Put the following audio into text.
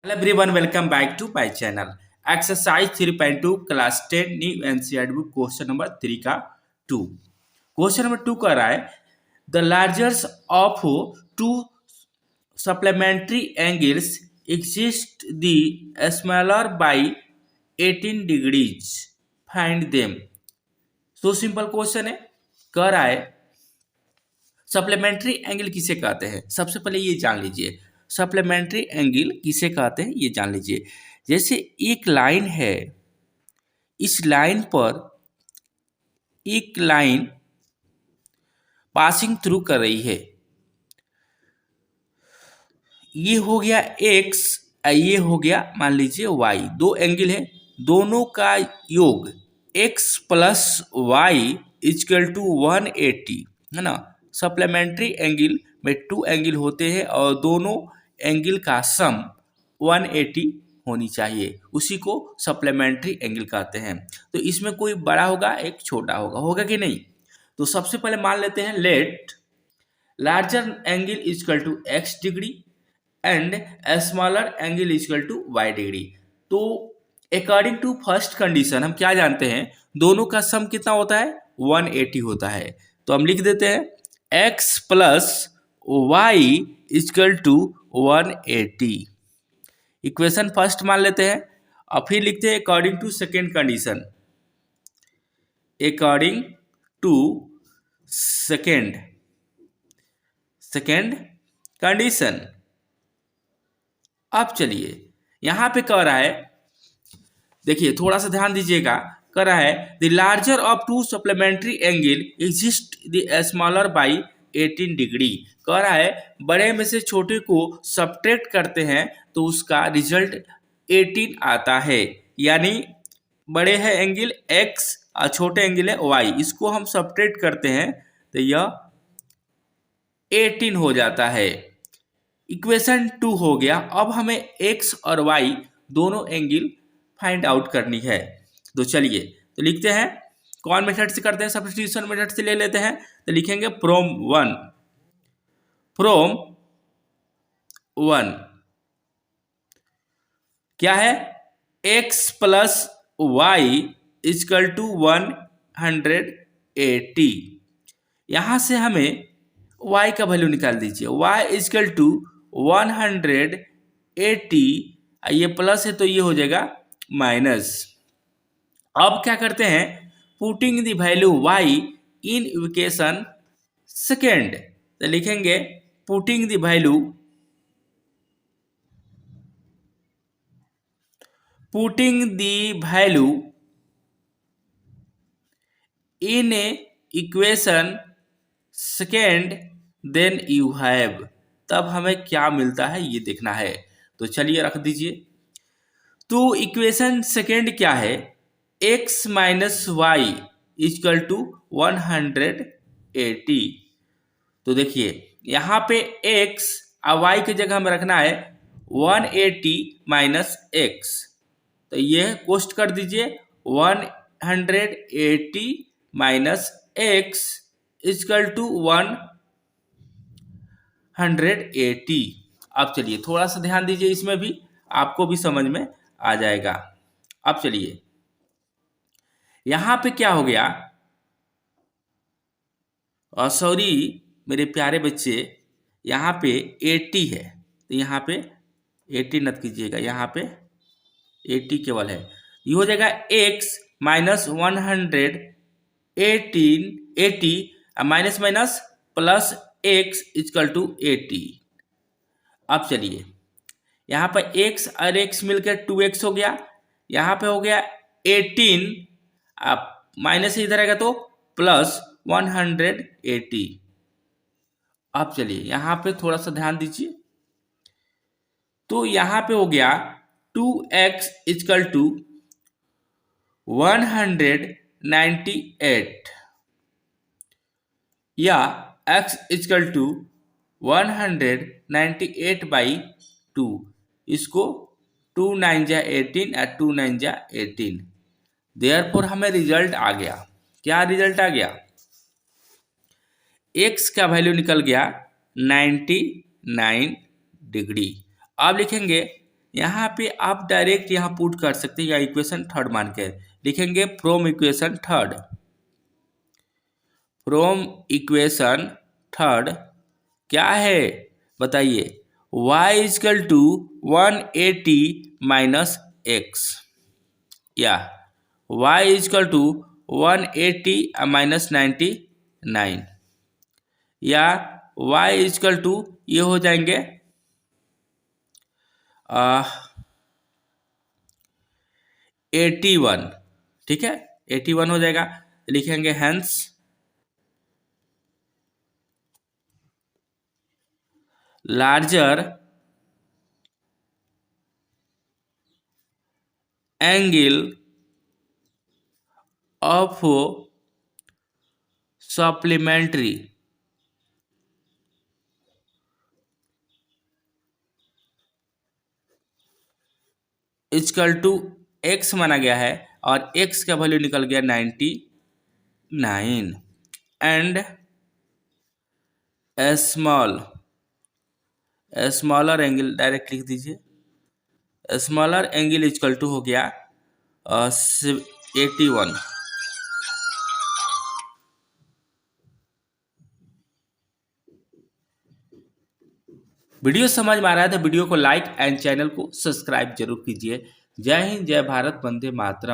Hello everyone, welcome back to my channel. Exercise 3.2 class 10 new NCERT book question number 3 का 2. Question number 2 कह रहा है the largest of two supplementary angles exist the smaller by 18 degrees. Find them. So simple question है. कह रहा है supplementary angle किसे कहते हैं। सबसे पहले ये जान लीजिए सप्लीमेंट्री एंगल किसे कहते हैं, ये जान लीजिए। जैसे एक लाइन है, इस लाइन पर एक लाइन पासिंग थ्रू कर रही है, ये हो गया x, ये हो गया मान लीजिए y। दो एंगल है, दोनों का योग x plus y is equal to 180 है ना। सप्लीमेंट्री एंगल में टू एंगल होते हैं और दोनों एंगल का सम 180 होनी चाहिए, उसी को सप्लीमेंट्री एंगल कहते हैं। तो इसमें कोई बड़ा होगा, एक छोटा होगा, होगा कि नहीं। तो सबसे पहले मान लेते हैं let larger angle is equal to x degree and smaller angle is equal to y degree. तो अकॉर्डिंग टू फर्स्ट कंडीशन हम क्या जानते हैं, दोनों का सम कितना होता है, 180 होता है। तो हम लिख देते हैं x plus y is equal to 180, equation first मान लेते हैं। और फिर लिखते हैं according to second condition, according to second condition. अब चलिए यहां पे कह रहा है, देखिए थोड़ा सा ध्यान दीजिएगा, कह रहा है the larger of to supplementary angle exist the smaller by 18 degree. कह रहा है बड़े में से छोटे को सब्ट्रैक्ट करते हैं तो उसका रिजल्ट 18 आता है। यानी बड़े है एंगल x और छोटे एंगल है y, इसको हम सब्ट्रैक्ट करते हैं तो यह 18 हो जाता है। इक्वेशन 2 हो गया। अब हमें x और y दोनों एंगल फाइंड आउट करनी है। तो चलिए तो लिखते हैं, कौन मेथड से करते हैं, सब्स्टिट्यूशन मेथड से ले लेते हैं। तो लिखेंगे फ्रॉम वन क्या है, x plus y is equal to 180। यहां से हमें y का वैल्यू निकाल दीजिए, y इजकल टू 180, ये प्लस है तो ये हो जाएगा माइनस। अब क्या करते हैं, putting the value y in equation second. तो लिखेंगे putting the value in equation second then you have. तब हमें क्या मिलता है ये देखना है। तो चलिए रख दीजिए। तो इक्वेशन सेकेंड क्या है, x minus y is equal to 180। तो देखिए यहाँ पे x और y की जगह हमें रखना है 180 माइनस x। तो ये कोष्ट कर दीजिए 180 माइनस x इजकल टू 180। अब चलिए थोड़ा सा ध्यान दीजिए, इसमें भी आपको भी समझ में आ जाएगा। अब चलिए यहां पे क्या हो गया, और सॉरी मेरे प्यारे बच्चे, यहाँ पे 80 है तो यहाँ पे 80 मत कीजिएगा, यहाँ पे 80 केवल है। ये हो जाएगा x minus 180 minus minus plus x is equal to 80। अब चलिए यहाँ पर x और x मिलकर 2x हो गया, यहाँ पे हो गया 18, अब माइनस इधर आएगा तो प्लस 180। अब चलिए यहाँ पे थोड़ा सा ध्यान दीजिए, तो यहाँ पे हो गया 2x इजकल टू 198 या x इजकल टू 198 बाई 2। इसको 2 9 जा 18 और 2 9 जा 18। देयरफॉर हमें रिजल्ट आ गया। क्या रिजल्ट आ गया, x का वैल्यू निकल गया 99 डिग्री। अब लिखेंगे यहाँ पे आप डायरेक्ट यहाँ पुट कर सकते हैं या इक्वेशन थर्ड मान के लिखेंगे from equation third. From equation third क्या है बताइए, y is equal to 180 minus x, या y इजकल टू 180 माइनस 99, या y इजकल टू ये हो जाएंगे 81, ठीक है 81 हो जाएगा। लिखेंगे hence larger angle of supplementary is equal to x माना गया है और एक्स का वैल्यू निकल गया 99 एंड स्मॉलर एंगल डायरेक्ट लिख दीजिए, स्मॉलर एंगल इजकल टू हो गया 81। वीडियो समझ में आ रहा है तो वीडियो को लाइक एंड चैनल को सब्सक्राइब जरूर कीजिए। जय हिंद, जय भारत, वंदे मातरम।